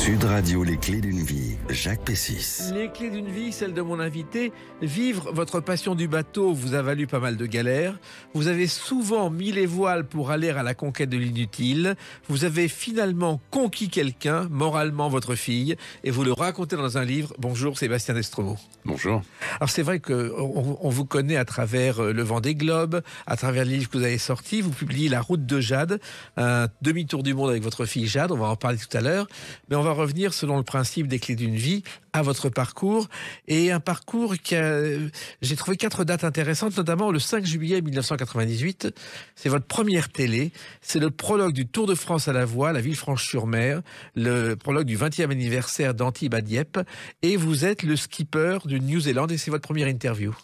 Sud Radio, les clés d'une vie, Jacques Pessis. Les clés d'une vie, celle de mon invité. Vivre votre passion du bateau vous a valu pas mal de galères. Vous avez souvent mis les voiles pour aller à la conquête de l'inutile. Vous avez finalement conquis quelqu'un, moralement votre fille, et vous le racontez dans un livre. Bonjour Sébastien Destromeaux. Bonjour. Alors c'est vrai qu'on vous connaît à travers le Vendée Globe, à travers les livres que vous avez sortis. Vous publiez La Route de Jade, un demi-tour du monde avec votre fille Jade. On va en parler tout à l'heure. Mais on va revenir, selon le principe des clés d'une vie, à votre parcours. Et un parcours j'ai trouvé 4 dates intéressantes, notamment le 5 juillet 1998. C'est votre première télé. C'est le prologue du Tour de France à la voile, à Villefranche-sur-Mer. Le prologue du 20e anniversaire d'Antibes à Dieppe. Et vous êtes le skipper du New Zealand et c'est votre première interview.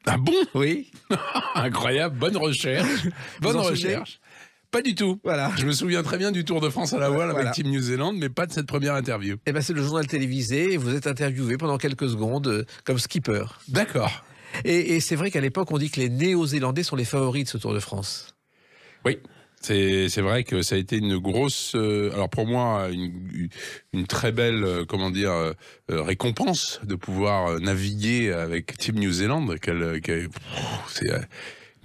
Ah bon? Oui. Incroyable, bonne recherche. Bonne recherche. Pas du tout. Voilà. Je me souviens très bien du Tour de France à la voile Voilà. avec Team New Zealand, mais pas de cette première interview. Eh ben, c'est le journal télévisé et vous êtes interviewé pendant quelques secondes comme skipper. D'accord. Et c'est vrai qu'à l'époque, on dit que les Néo-Zélandais sont les favoris de ce Tour de France. Oui. C'est vrai que ça a été une grosse, alors pour moi, une très belle, récompense de pouvoir naviguer avec Team New Zealand.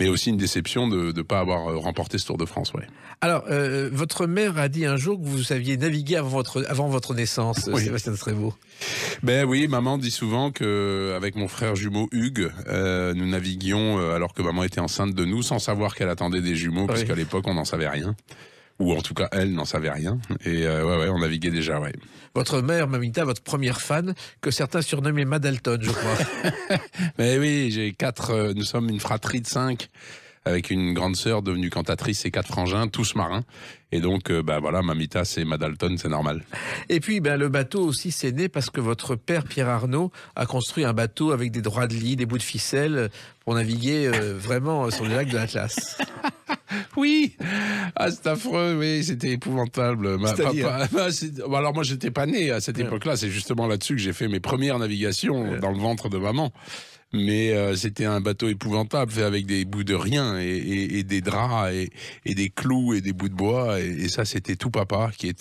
Mais aussi une déception de ne pas avoir remporté ce Tour de France, ouais. Alors, votre mère a dit un jour que vous saviez naviguer avant votre naissance, Oui. Sébastien Destromeaux. Ben oui, maman dit souvent qu'avec mon frère jumeau Hugues, nous naviguions alors que maman était enceinte de nous, sans savoir qu'elle attendait des jumeaux, Oui. puisqu'à l'époque on n'en savait rien. Ou en tout cas, elle n'en savait rien. Et on naviguait déjà, ouais. Votre mère, Mamita, votre première fan, que certains surnommaient Madalton, je crois. Mais oui, nous sommes une fratrie de 5, avec une grande sœur devenue cantatrice et 4 frangins, tous marins. Et donc, Mamita, c'est Madalton, c'est normal. Et puis, le bateau aussi, c'est né parce que votre père, Pierre Arnaud, a construit un bateau avec des droits de lit, des bouts de ficelle, pour naviguer vraiment sur les lacs de l'Atlas. Oui, c'est affreux, oui, c'était épouvantable. Alors moi, j'étais pas né à cette époque-là, c'est justement là-dessus que j'ai fait mes premières navigations dans le ventre de maman. Mais c'était un bateau épouvantable, fait avec des bouts de rien et des draps et des clous et des bouts de bois. Et ça, c'était tout papa qui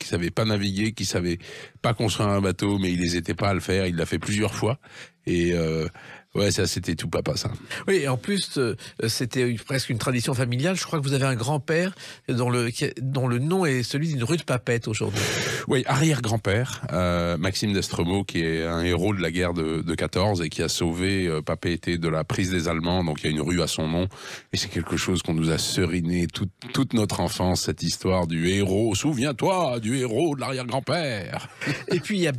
savait pas naviguer, qui savait pas construire un bateau, mais il n'hésitait pas à le faire. Il l'a fait plusieurs fois. Et ça, c'était tout papa, ça. Oui, et en plus, c'était presque une tradition familiale. Je crois que vous avez un grand-père dont le nom est celui d'une rue de Papette aujourd'hui. Oui, arrière-grand-père, Maxime Destromeaux, qui est un héros de la guerre de 14 et qui a sauvé Papeete de la prise des Allemands. Donc il y a une rue à son nom. Et c'est quelque chose qu'on nous a seriné toute notre enfance, cette histoire du héros. Souviens-toi du héros de l'arrière-grand-père. Et puis il y a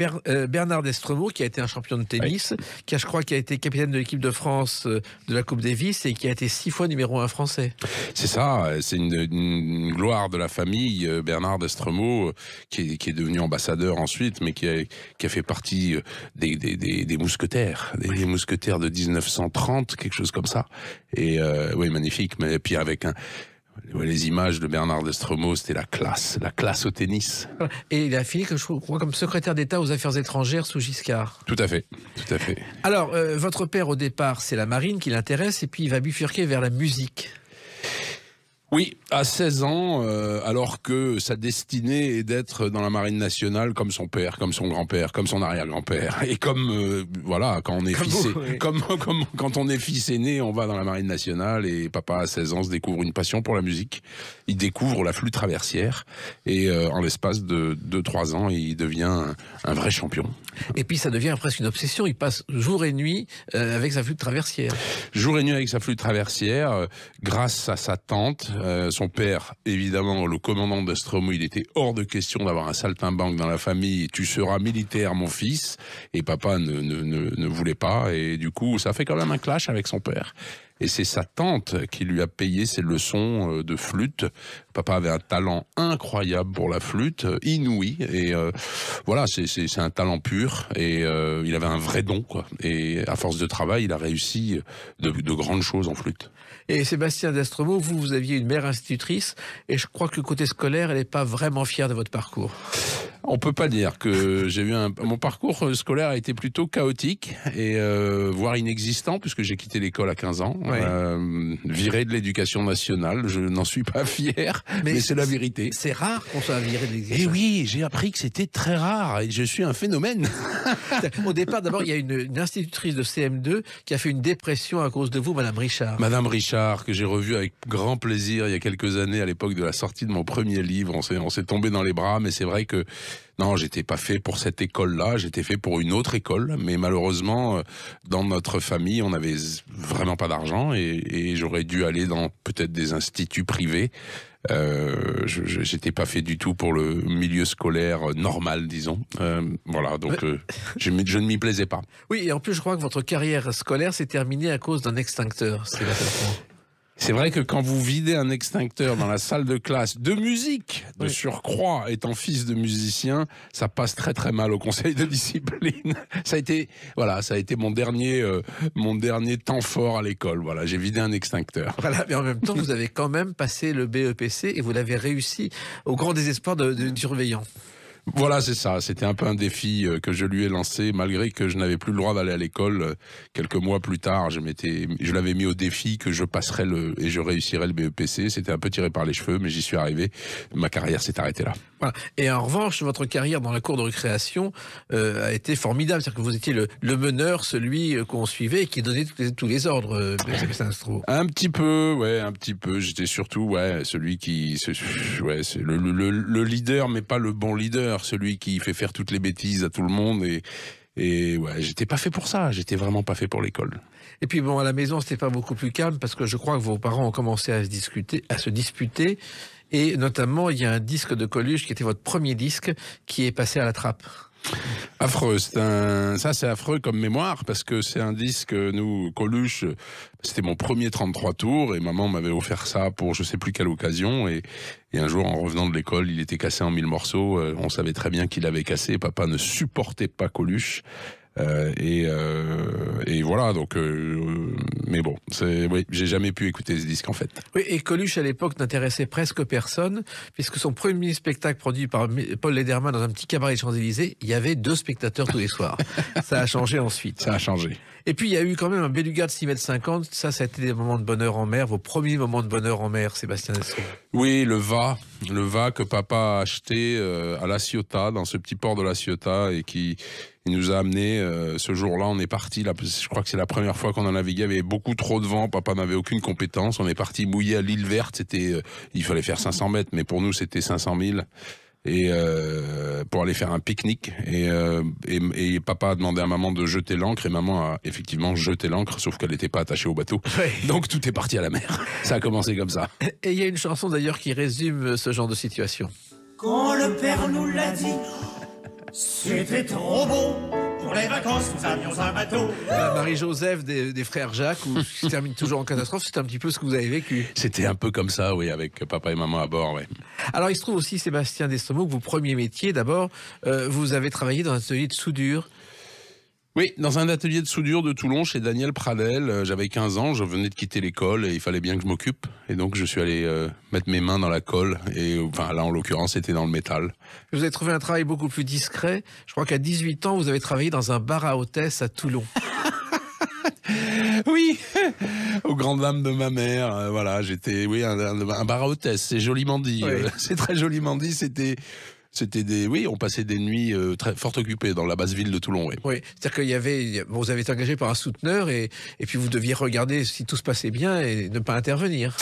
Bernard Destromeaux, qui a été un champion de tennis, qui a été capitaine de l'équipe de France de la Coupe Davis et qui a été 6 fois numéro 1 français. C'est ça, c'est une gloire de la famille, Bernard Destromeaux, qui est devenu ambassadeur ensuite, mais qui a fait partie des mousquetaires, des mousquetaires de 1930, quelque chose comme ça. Et oui, magnifique, mais puis avec les images de Bernard Destromeaux, c'était la classe au tennis. Et il a fini, je crois, comme secrétaire d'État aux Affaires étrangères sous Giscard. Tout à fait, tout à fait. Alors, votre père, au départ, c'est la marine qui l'intéresse, et puis il va bifurquer vers la musique. Oui, à 16 ans, alors que sa destinée est d'être dans la marine nationale comme son père, comme son grand-père, comme son arrière-grand-père. Et comme, quand on est quand on est fils aîné, on va dans la marine nationale et papa, à 16 ans, se découvre une passion pour la musique. Il découvre la flûte traversière et en l'espace de 2-3 ans, il devient un vrai champion. Et puis ça devient presque une obsession, il passe jour et nuit avec sa flûte traversière. Jour et nuit avec sa flûte traversière, grâce à sa tante. Son père, évidemment, le commandant Destromeaux, il était hors de question d'avoir un saltimbanque dans la famille. Tu seras militaire, mon fils. Et papa ne voulait pas. Et du coup, ça fait quand même un clash avec son père. Et c'est sa tante qui lui a payé ses leçons de flûte. Papa avait un talent incroyable pour la flûte, inouï. Et c'est un talent pur. Et il avait un vrai don, quoi. Et à force de travail, il a réussi de grandes choses en flûte. Et Sébastien Destromeaux, vous aviez une mère institutrice. Et je crois que côté scolaire, elle n'est pas vraiment fière de votre parcours. On peut pas dire que j'ai eu mon parcours scolaire a été plutôt chaotique et voire inexistant puisque j'ai quitté l'école à 15 ans. viré de l'éducation nationale. Je n'en suis pas fier, mais c'est la vérité. C'est rare qu'on soit viré de l'éducation. Et oui, j'ai appris que c'était très rare et je suis un phénomène. Au départ, d'abord, il y a une institutrice de CM2 qui a fait une dépression à cause de vous, Madame Richard. Madame Richard, que j'ai revue avec grand plaisir il y a quelques années, à l'époque de la sortie de mon premier livre. On s'est tombé dans les bras, mais c'est vrai que non, j'étais pas fait pour cette école-là, j'étais fait pour une autre école, mais malheureusement, dans notre famille, on n'avait vraiment pas d'argent et j'aurais dû aller dans peut-être des instituts privés. J'étais pas fait du tout pour le milieu scolaire normal, disons. Voilà, donc je ne m'y plaisais pas. Oui, et en plus, je crois que votre carrière scolaire s'est terminée à cause d'un extincteur. C'est vrai que quand vous videz un extincteur dans la salle de classe de musique, de surcroît, étant fils de musicien, ça passe très très mal au conseil de discipline. Ça a été mon dernier temps fort à l'école. Voilà, j'ai vidé un extincteur. Voilà, mais en même temps, vous avez quand même passé le BEPC et vous l'avez réussi au grand désespoir du surveillant. Voilà, c'est ça. C'était un peu un défi que je lui ai lancé, malgré que je n'avais plus le droit d'aller à l'école. Quelques mois plus tard, je l'avais mis au défi que je passerais et je réussirais le BEPC. C'était un peu tiré par les cheveux, mais j'y suis arrivé. Ma carrière s'est arrêtée là. Voilà. Et en revanche, votre carrière dans la cour de récréation a été formidable. C'est-à-dire que vous étiez le meneur, celui qu'on suivait et qui donnait tous les ordres. Un petit peu, ouais, un petit peu. J'étais surtout, celui qui, c'est le leader, mais pas le bon leader. Celui qui fait faire toutes les bêtises à tout le monde et ouais, j'étais pas fait pour ça, j'étais vraiment pas fait pour l'école. Et puis bon, à la maison, c'était pas beaucoup plus calme parce que je crois que vos parents ont commencé à se disputer et notamment il y a un disque de Coluche qui était votre premier disque qui est passé à la trappe. Affreux, ça c'est affreux comme mémoire parce que c'est un disque, Coluche, c'était mon premier 33 tours et maman m'avait offert ça pour je sais plus quelle occasion et un jour en revenant de l'école il était cassé en 1000 morceaux, on savait très bien qu'il avait cassé, papa ne supportait pas Coluche. Et voilà, donc mais bon, j'ai jamais pu écouter ce disque en fait. Oui, et Coluche à l'époque n'intéressait presque personne, puisque son premier spectacle produit par Paul Lederman dans un petit cabaret des Champs-Élysées, il y avait 2 spectateurs tous les soirs. Ça a changé ensuite. Ça a changé. Et puis il y a eu quand même un beluga de 6,50 m, ça a été des moments de bonheur en mer, vos premiers moments de bonheur en mer, Sébastien Desraux. Oui, le va que papa a acheté à La Ciotat, dans ce petit port de La Ciotat, et qui il nous a amené ce jour-là, on est parti, je crois que c'est la première fois qu'on a navigué, il y avait beaucoup trop de vent, papa n'avait aucune compétence, on est parti mouiller à l'île Verte, il fallait faire 500 mètres, mais pour nous c'était 500 000. Et pour aller faire un pique-nique et papa a demandé à maman de jeter l'ancre et maman a effectivement jeté l'ancre sauf qu'elle n'était pas attachée au bateau, donc tout est parti à la mer. Ça a commencé comme ça. Et il y a une chanson d'ailleurs qui résume ce genre de situation. Quand le père nous l'a dit, c'était trop beau. Pour les vacances, nous avions un bateau. Marie-Joseph des frères Jacques, qui se termine toujours en catastrophe, c'est un petit peu ce que vous avez vécu. C'était un peu comme ça, oui, avec papa et maman à bord, oui. Alors il se trouve aussi, Sébastien Desraux, que vos premiers métiers, d'abord, vous avez travaillé dans un atelier de soudure. Oui, dans un atelier de soudure de Toulon, chez Daniel Pradel. J'avais 15 ans, je venais de quitter l'école et il fallait bien que je m'occupe. Et donc, je suis allé mettre mes mains dans la colle. Et enfin, là, en l'occurrence, c'était dans le métal. Vous avez trouvé un travail beaucoup plus discret. Je crois qu'à 18 ans, vous avez travaillé dans un bar à hôtesse à Toulon. Oui, aux grandes dames de ma mère. Voilà, j'étais, un bar à hôtesse. C'est joliment dit. Oui. C'est très joliment dit. On passait des nuits très fort occupées dans la basse ville de Toulon. Oui, oui, c'est-à-dire vous avez été engagé par un souteneur et puis vous deviez regarder si tout se passait bien et ne pas intervenir.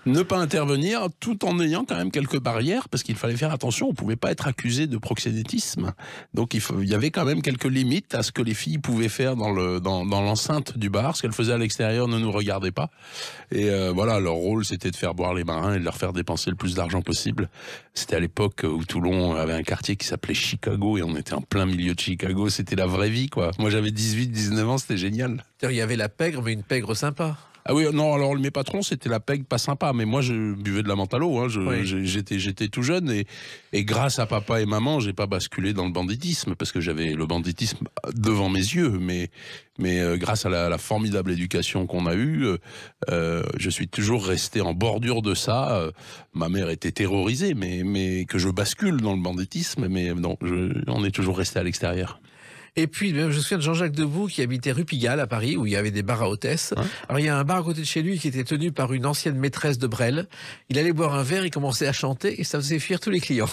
Ne pas intervenir tout en ayant quand même quelques barrières parce qu'il fallait faire attention, on ne pouvait pas être accusé de proxénétisme. Donc il y avait quand même quelques limites à ce que les filles pouvaient faire dans l'enceinte du bar. Ce qu'elles faisaient à l'extérieur ne nous regardait pas. Et voilà, leur rôle c'était de faire boire les marins et de leur faire dépenser le plus d'argent possible. C'était à l'époque où Toulon avait un quartier qui s'appelait Chicago et on était en plein milieu de Chicago. C'était la vraie vie, quoi. Moi j'avais 18-19 ans, c'était génial. Il y avait la pègre, mais une pègre sympa. Ah oui, non, alors mes patrons, c'était la pègre pas sympa, mais moi, je buvais de la menthe à l'eau, hein, j'étais tout jeune, et grâce à papa et maman, j'ai pas basculé dans le banditisme, parce que j'avais le banditisme devant mes yeux, mais grâce à la formidable éducation qu'on a eue, je suis toujours resté en bordure de ça. Ma mère était terrorisée, mais que je bascule dans le banditisme, mais non, on est toujours resté à l'extérieur. Et puis, je me souviens de Jean-Jacques Debout qui habitait rue Pigalle à Paris, où il y avait des bars à hôtesse. Ouais. Alors, il y a un bar à côté de chez lui qui était tenu par une ancienne maîtresse de Brel. Il allait boire un verre, il commençait à chanter et ça faisait fuir tous les clients.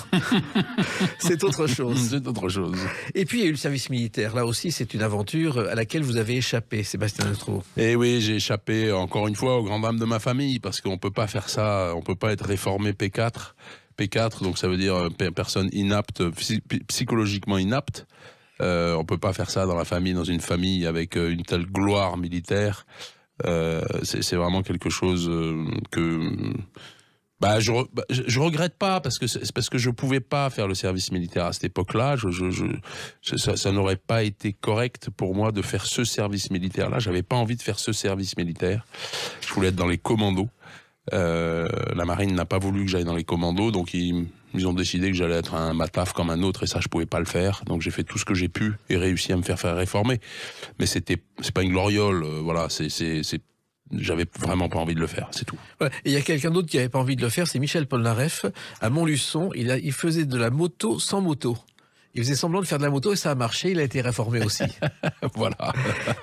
C'est autre chose. C'est autre chose. Et puis, il y a eu le service militaire. Là aussi, c'est une aventure à laquelle vous avez échappé, Sébastien Destromeaux. Eh oui, j'ai échappé encore une fois aux grandes dames de ma famille, parce qu'on peut pas faire ça, on peut pas être réformé P4. P4, donc ça veut dire personne inapte, psychologiquement inapte. On peut pas faire ça dans la famille, dans une famille avec une telle gloire militaire. C'est vraiment quelque chose que je regrette pas, parce que c'est parce que je pouvais pas faire le service militaire à cette époque-là. Ça n'aurait pas été correct pour moi de faire ce service militaire-là. J'avais pas envie de faire ce service militaire. Je voulais être dans les commandos. La marine n'a pas voulu que j'aille dans les commandos, donc ils ont décidé que j'allais être un mataf comme un autre, et ça je pouvais pas le faire. Donc j'ai fait tout ce que j'ai pu et réussi à me faire réformer. Mais c'est pas une gloriole, voilà, j'avais vraiment pas envie de le faire, c'est tout. Ouais. Et il y a quelqu'un d'autre qui avait pas envie de le faire, c'est Michel Polnareff à Montluçon. Il faisait de la moto sans moto. Il faisait semblant de faire de la moto et ça a marché, il a été réformé aussi. Voilà.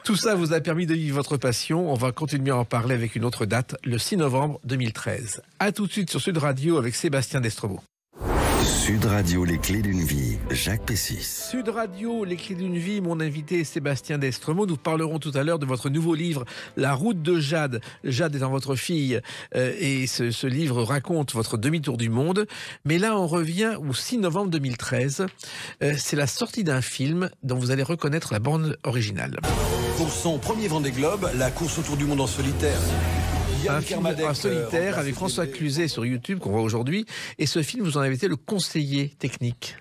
Tout ça vous a permis de vivre votre passion. On va continuer à en parler avec une autre date, le 6 novembre 2013. À tout de suite sur Sud Radio avec Sébastien Destromeaux. Sud Radio, les clés d'une vie, Jacques Pessis. Sud Radio, les clés d'une vie, mon invité est Sébastien Destromeaux. Nous parlerons tout à l'heure de votre nouveau livre, La route de Jade. Jade étant votre fille, et ce livre raconte votre demi-tour du monde. Mais là, on revient au 6 novembre 2013. C'est la sortie d'un film dont vous allez reconnaître la bande originale. Pour son premier Vendée Globe, la course autour du monde en solitaire. Un film en solitaire avec François Cluzet sur YouTube qu'on voit aujourd'hui. Et ce film, vous en avez été le conseiller technique.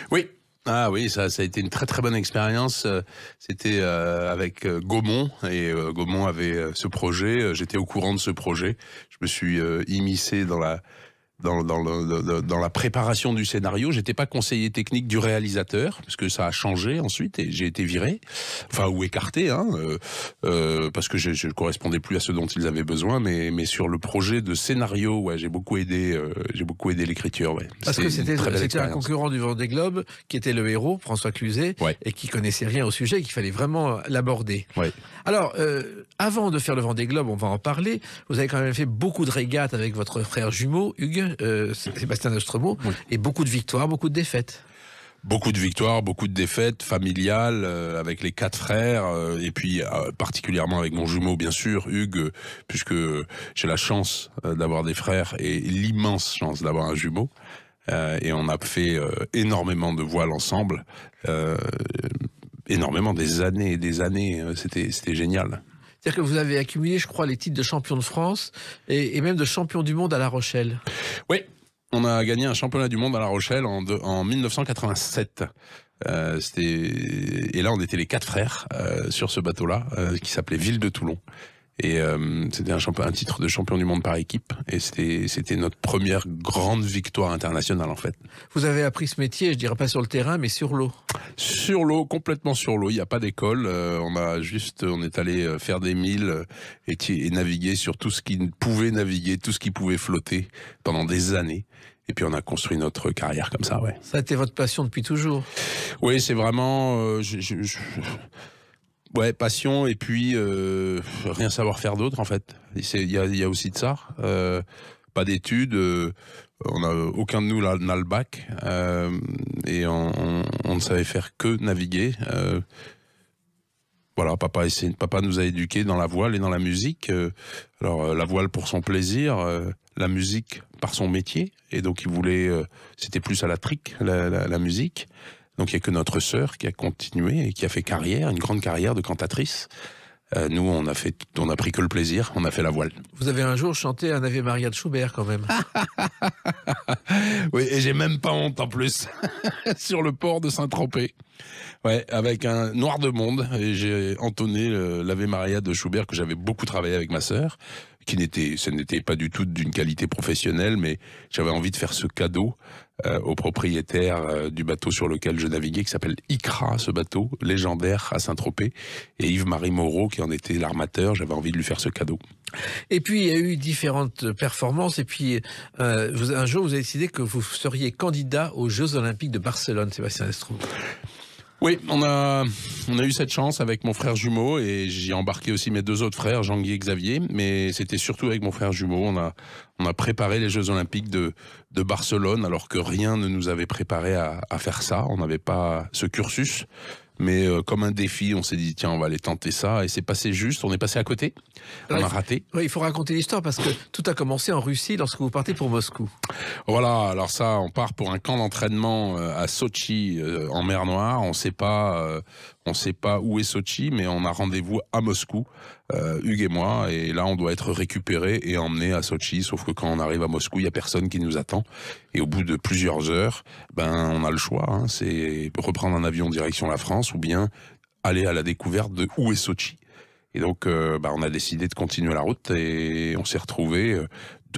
Oui. Ah oui, ça a été une très très bonne expérience. C'était avec Gaumont, et Gaumont avait ce projet. J'étais au courant de ce projet. Je me suis immiscé dans la préparation du scénario. J'étais pas conseiller technique du réalisateur, parce que ça a changé ensuite et j'ai été viré, enfin, ou écarté, parce que je ne correspondais plus à ce dont ils avaient besoin, mais sur le projet de scénario, ouais, j'ai beaucoup aidé l'écriture, ouais. Parce que c'était un concurrent du Vendée Globe qui était le héros, François Cluzet, ouais, et qui connaissait rien au sujet, qu'il fallait vraiment l'aborder. Ouais. Alors, avant de faire le Vendée Globe, on va en parler, vous avez quand même fait beaucoup de régates avec votre frère jumeau, Hugues, Sébastien Destromeaux, oui, et beaucoup de victoires, beaucoup de défaites. Beaucoup de victoires, beaucoup de défaites familiales avec les 4 frères, et puis particulièrement avec mon jumeau, bien sûr, Hugues, puisque j'ai la chance d'avoir des frères et l'immense chance d'avoir un jumeau. Et on a fait énormément de voiles ensemble, énormément, des années et des années, c'était génial. C'est-à-dire que vous avez accumulé, je crois, les titres de champion de France et même de champion du monde à La Rochelle. Oui, on a gagné un championnat du monde à La Rochelle en 1987. Et là, on était les 4 frères sur ce bateau-là, qui s'appelait Ville de Toulon. Et c'était un titre de champion du monde par équipe. Et c'était notre première grande victoire internationale, en fait. Vous avez appris ce métier, je dirais pas sur le terrain, mais sur l'eau. Sur l'eau, complètement sur l'eau. Il n'y a pas d'école. On est allé faire des milles et naviguer sur tout ce qui pouvait naviguer, tout ce qui pouvait flotter pendant des années. Et puis on a construit notre carrière comme ça, ouais. Ça a été votre passion depuis toujours. Oui, c'est vraiment... Ouais, passion, et puis rien savoir faire d'autre, en fait. Il y a aussi de ça. Pas d'études, aucun de nous n'a le bac, et on ne savait faire que naviguer. Voilà, papa nous a éduqués dans la voile et dans la musique. Alors la voile pour son plaisir, la musique par son métier, et donc il voulait, c'était plus à la trique, la musique. Donc il n'y a que notre sœur qui a continué et qui a fait carrière, une grande carrière de cantatrice. Nous, on a pris que le plaisir, on a fait la voile. Vous avez un jour chanté un Ave Maria de Schubert quand même. Oui, et j'ai même pas honte en plus, sur le port de Saint-Tropez. Ouais, avec un Noir de Monde, et j'ai entonné l'Ave Maria de Schubert, que j'avais beaucoup travaillé avec ma sœur, ce n'était pas du tout d'une qualité professionnelle, mais j'avais envie de faire ce cadeau au propriétaire du bateau sur lequel je naviguais, qui s'appelle Icra, ce bateau légendaire à Saint-Tropez, et Yves-Marie Moreau, qui en était l'armateur. J'avais envie de lui faire ce cadeau. Et puis il y a eu différentes performances, et puis un jour vous avez décidé que vous seriez candidat aux Jeux Olympiques de Barcelone, Sébastien Destromeaux. Oui, on a eu cette chance avec mon frère jumeau et j'ai embarqué aussi mes 2 autres frères, Jean-Guy et Xavier, mais c'était surtout avec mon frère jumeau. On a préparé les Jeux Olympiques de Barcelone alors que rien ne nous avait préparé à faire ça. On n'avait pas ce cursus. Mais comme un défi, on s'est dit tiens, on va aller tenter ça et c'est passé juste. On est passé à côté, on a raté. Oui, il faut raconter l'histoire parce que tout a commencé en Russie lorsque vous partez pour Moscou. Voilà, alors ça, on part pour un camp d'entraînement à Sotchi en mer Noire. On sait pas où est Sotchi, mais on a rendez-vous à Moscou, Hugues et moi, et là on doit être récupéré et emmené à Sotchi. Sauf que quand on arrive à Moscou, il y a personne qui nous attend. Et au bout de plusieurs heures, on a le choix. Hein, c'est reprendre un avion direction la France ou bien aller à la découverte de où est Sotchi. Et donc, on a décidé de continuer la route et on s'est retrouvé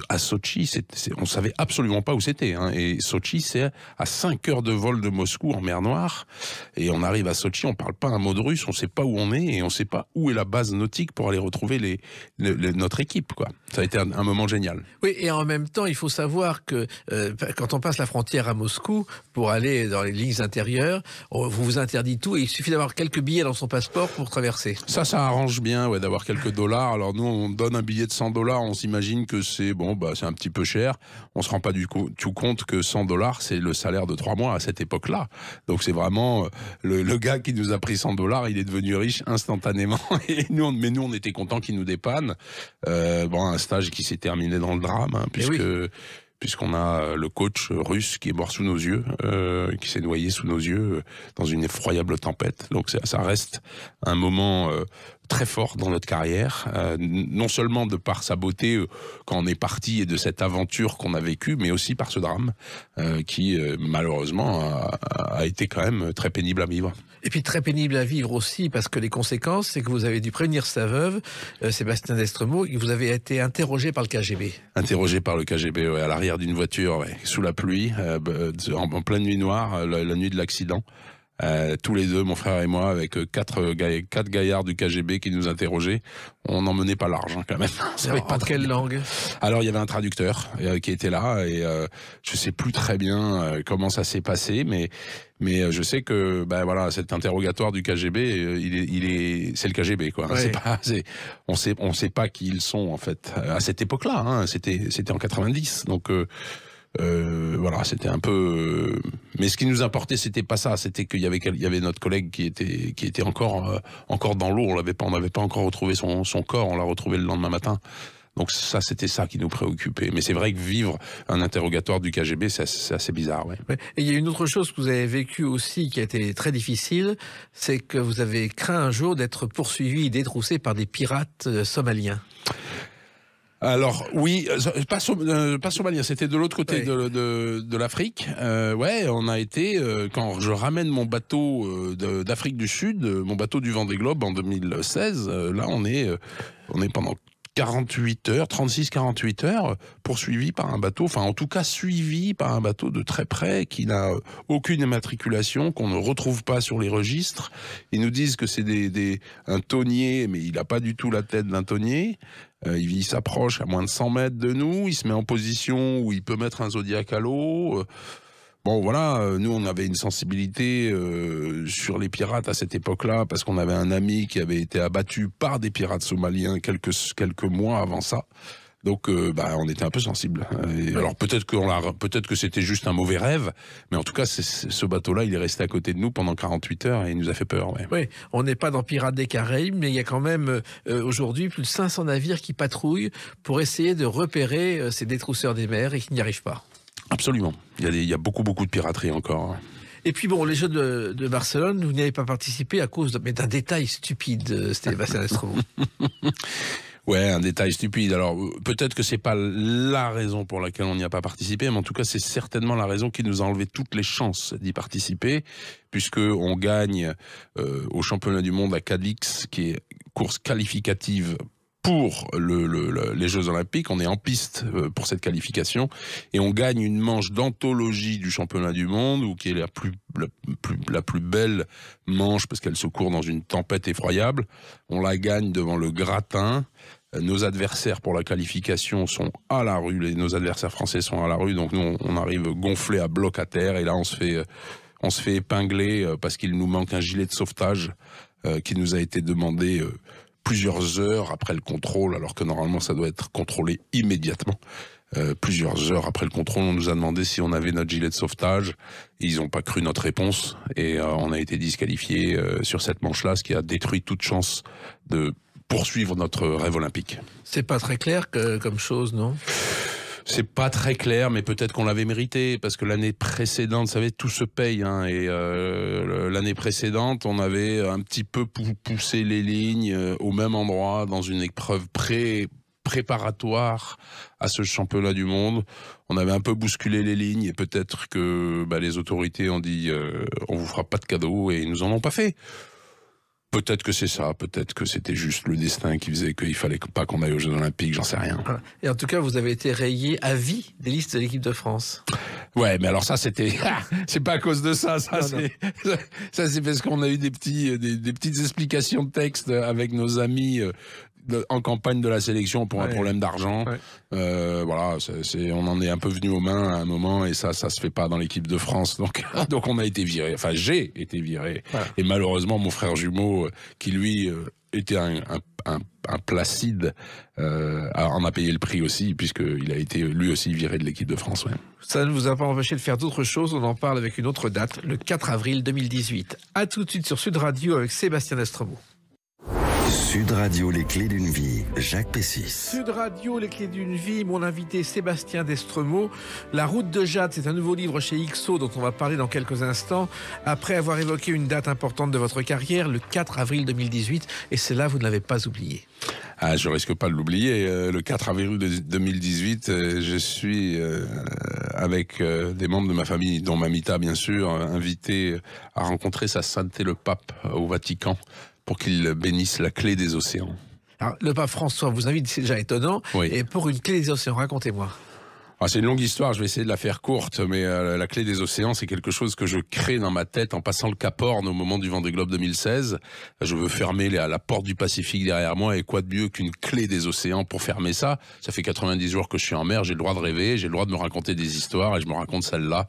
à Sotchi. On savait absolument pas où c'était. Hein. Et Sotchi, c'est à 5 heures de vol de Moscou en mer Noire. Et on arrive à Sotchi, on parle pas un mot de russe, on sait pas où on est et on sait pas où est la base nautique pour aller retrouver notre équipe, quoi. Ça a été un moment génial. Oui, et en même temps, il faut savoir que quand on passe la frontière à Moscou pour aller dans les lignes intérieures, on vous interdit tout et il suffit d'avoir quelques billets dans son passeport pour traverser. Ça arrange bien, ouais, d'avoir quelques dollars. Alors nous, on donne un billet de 100 $, on s'imagine que c'est c'est un petit peu cher. On se rend pas du tout compte que 100 $, c'est le salaire de 3 mois à cette époque-là. Donc c'est vraiment le gars qui nous a pris 100 $, il est devenu riche instantanément. Et nous, on était contents qu'il nous dépanne. Un stage qui s'est terminé dans le drame, hein, puisqu'on a le coach russe qui est mort sous nos yeux, qui s'est noyé sous nos yeux dans une effroyable tempête. Donc ça reste un moment très fort dans notre carrière, non seulement de par sa beauté quand on est parti et de cette aventure qu'on a vécue, mais aussi par ce drame qui malheureusement a été quand même très pénible à vivre. Et puis très pénible à vivre aussi parce que les conséquences, c'est que vous avez dû prévenir sa veuve, Sébastien Destremaux, et que vous avez été interrogé par le KGB. Interrogé par le KGB, ouais, à l'arrière d'une voiture, ouais, sous la pluie, en pleine nuit noire, la nuit de l'accident. Tous les deux, mon frère et moi, avec quatre gaillards du KGB qui nous interrogeaient. On n'en menait pas large, hein, quand même. En quelle langue? Alors, il y avait un traducteur qui était là et je sais plus très bien comment ça s'est passé, mais je sais que cet interrogatoire du KGB, c'est le KGB, quoi. Ouais. On sait pas qui ils sont en fait à cette époque-là. Hein, c'était en 90, donc. C'était un peu. Mais ce qui nous importait, c'était pas ça. C'était qu'il y avait notre collègue qui était encore dans l'eau. On n'avait pas encore retrouvé son corps. On l'a retrouvé le lendemain matin. Donc ça, c'était ça qui nous préoccupait. Mais c'est vrai que vivre un interrogatoire du KGB, c'est assez bizarre. Ouais. Ouais. Et il y a une autre chose que vous avez vécue aussi qui a été très difficile, c'est que vous avez craint un jour d'être poursuivi et détroussé par des pirates somaliens. Alors oui, pas somalien, c'était de l'autre côté de l'Afrique. On a été quand je ramène mon bateau d'Afrique du Sud, mon bateau du Vendée Globe en 2016. Là, on est pendant 36-48 heures poursuivi par un bateau, enfin en tout cas suivi par un bateau de très près qui n'a aucune immatriculation, qu'on ne retrouve pas sur les registres. Ils nous disent que c'est un tonnier, mais il n'a pas du tout la tête d'un tonnier. Il s'approche à moins de 100 mètres de nous, il se met en position où il peut mettre un Zodiac à l'eau. Nous on avait une sensibilité sur les pirates à cette époque-là, parce qu'on avait un ami qui avait été abattu par des pirates somaliens quelques mois avant ça. Donc on était un peu sensible. Alors peut-être que c'était juste un mauvais rêve, mais en tout cas ce bateau-là, il est resté à côté de nous pendant 48 heures et il nous a fait peur. Ouais. Oui, on n'est pas dans Pirates des Caraïbes, mais il y a quand même aujourd'hui plus de 500 navires qui patrouillent pour essayer de repérer ces détrousseurs des mers et qui n'y arrivent pas. Absolument. Il y a beaucoup de piraterie encore. Et puis les Jeux de Barcelone, vous n'y avez pas participé à cause d'un détail stupide, Sébastien Destremaux. Ouais, un détail stupide. Alors, peut-être que c'est pas la raison pour laquelle on n'y a pas participé, mais en tout cas, c'est certainement la raison qui nous a enlevé toutes les chances d'y participer, puisque on gagne au championnat du monde à Cadix, qui est course qualificative pour les Jeux Olympiques. On est en piste pour cette qualification et on gagne une manche d'anthologie du championnat du monde, ou qui est la plus belle manche parce qu'elle se court dans une tempête effroyable. On la gagne devant le gratin. Nos adversaires pour la qualification sont à la rue, nos adversaires français sont à la rue, donc nous on arrive gonflés à bloc à terre et là on se fait On se fait épingler parce qu'il nous manque un gilet de sauvetage qui nous a été demandé plusieurs heures après le contrôle, alors que normalement ça doit être contrôlé immédiatement. Plusieurs heures après le contrôle, on nous a demandé si on avait notre gilet de sauvetage. Ils n'ont pas cru notre réponse et on a été disqualifiés sur cette manche-là, ce qui a détruit toute chance de poursuivre notre rêve olympique. C'est pas très clair comme chose, non? C'est pas très clair, mais peut-être qu'on l'avait mérité, parce que l'année précédente, vous savez, tout se paye, hein, et l'année précédente, on avait un petit peu poussé les lignes au même endroit, dans une épreuve préparatoire à ce championnat du monde. On avait un peu bousculé les lignes, et peut-être que les autorités ont dit on vous fera pas de cadeau, et ils nous en ont pas fait. Peut-être que c'est ça, peut-être que c'était juste le destin qui faisait qu'il fallait pas qu'on aille aux Jeux Olympiques, j'en sais rien. Et en tout cas, vous avez été rayé à vie des listes de l'équipe de France. Ouais, mais alors ça, c'était... c'est pas à cause de ça, ça c'est parce qu'on a eu des petites explications de texte avec nos amis en campagne de la sélection pour un problème d'argent. Ouais. Voilà, on en est un peu venu aux mains à un moment, et ça se fait pas dans l'équipe de France. Donc on a été viré. Enfin, j'ai été viré. Ouais. Et malheureusement, mon frère jumeau, qui lui était un placide, en a payé le prix aussi, puisqu'il a été lui aussi viré de l'équipe de France. Ouais. Ça ne vous a pas empêché de faire d'autres choses. On en parle avec une autre date, le 4 avril 2018. À tout de suite sur Sud Radio avec Sébastien Destremaux. Sud Radio, les clés d'une vie, Jacques Pessis. Sud Radio, les clés d'une vie, mon invité Sébastien Destremaux. La route de Jade, c'est un nouveau livre chez XO dont on va parler dans quelques instants. Après avoir évoqué une date importante de votre carrière, le 4 avril 2018, et c'est là, vous ne l'avez pas oublié. Ah, je risque pas de l'oublier. Le 4 avril 2018, je suis avec des membres de ma famille, dont Mamita bien sûr, invité à rencontrer sa sainteté le pape au Vatican, pour qu'il bénisse la clé des océans. Alors, le pape François vous invite, c'est déjà étonnant. Oui. Et pour une clé des océans, racontez-moi. C'est une longue histoire, je vais essayer de la faire courte, mais la clé des océans, c'est quelque chose que je crée dans ma tête en passant le Cap Horn au moment du Vendée Globe 2016. Je veux fermer la porte du Pacifique derrière moi, et quoi de mieux qu'une clé des océans pour fermer ça? Ça fait 90 jours que je suis en mer, j'ai le droit de rêver, j'ai le droit de me raconter des histoires, et je me raconte celle-là.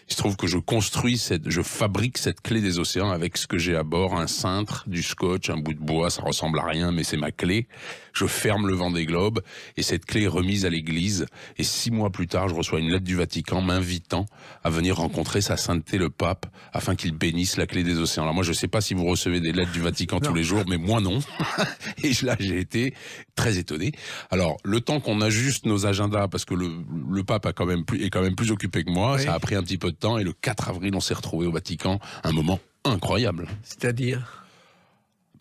Il se trouve que je fabrique cette clé des océans avec ce que j'ai à bord, un cintre, du scotch, un bout de bois, ça ressemble à rien, mais c'est ma clé. Je ferme le Vendée Globe, et cette clé est remise à l'église. Et 6 mois plus tard, je reçois une lettre du Vatican m'invitant à venir rencontrer sa sainteté le pape, afin qu'il bénisse la clé des océans. Alors moi, je sais pas si vous recevez des lettres du Vatican tous les jours, mais moi non. Et là, j'ai été très étonné. Alors, le temps qu'on ajuste nos agendas, parce que le pape est quand même plus occupé que moi, oui. Ça a pris un petit peu de temps, et le 4 avril, on s'est retrouvé au Vatican, un moment incroyable. C'est-à-dire?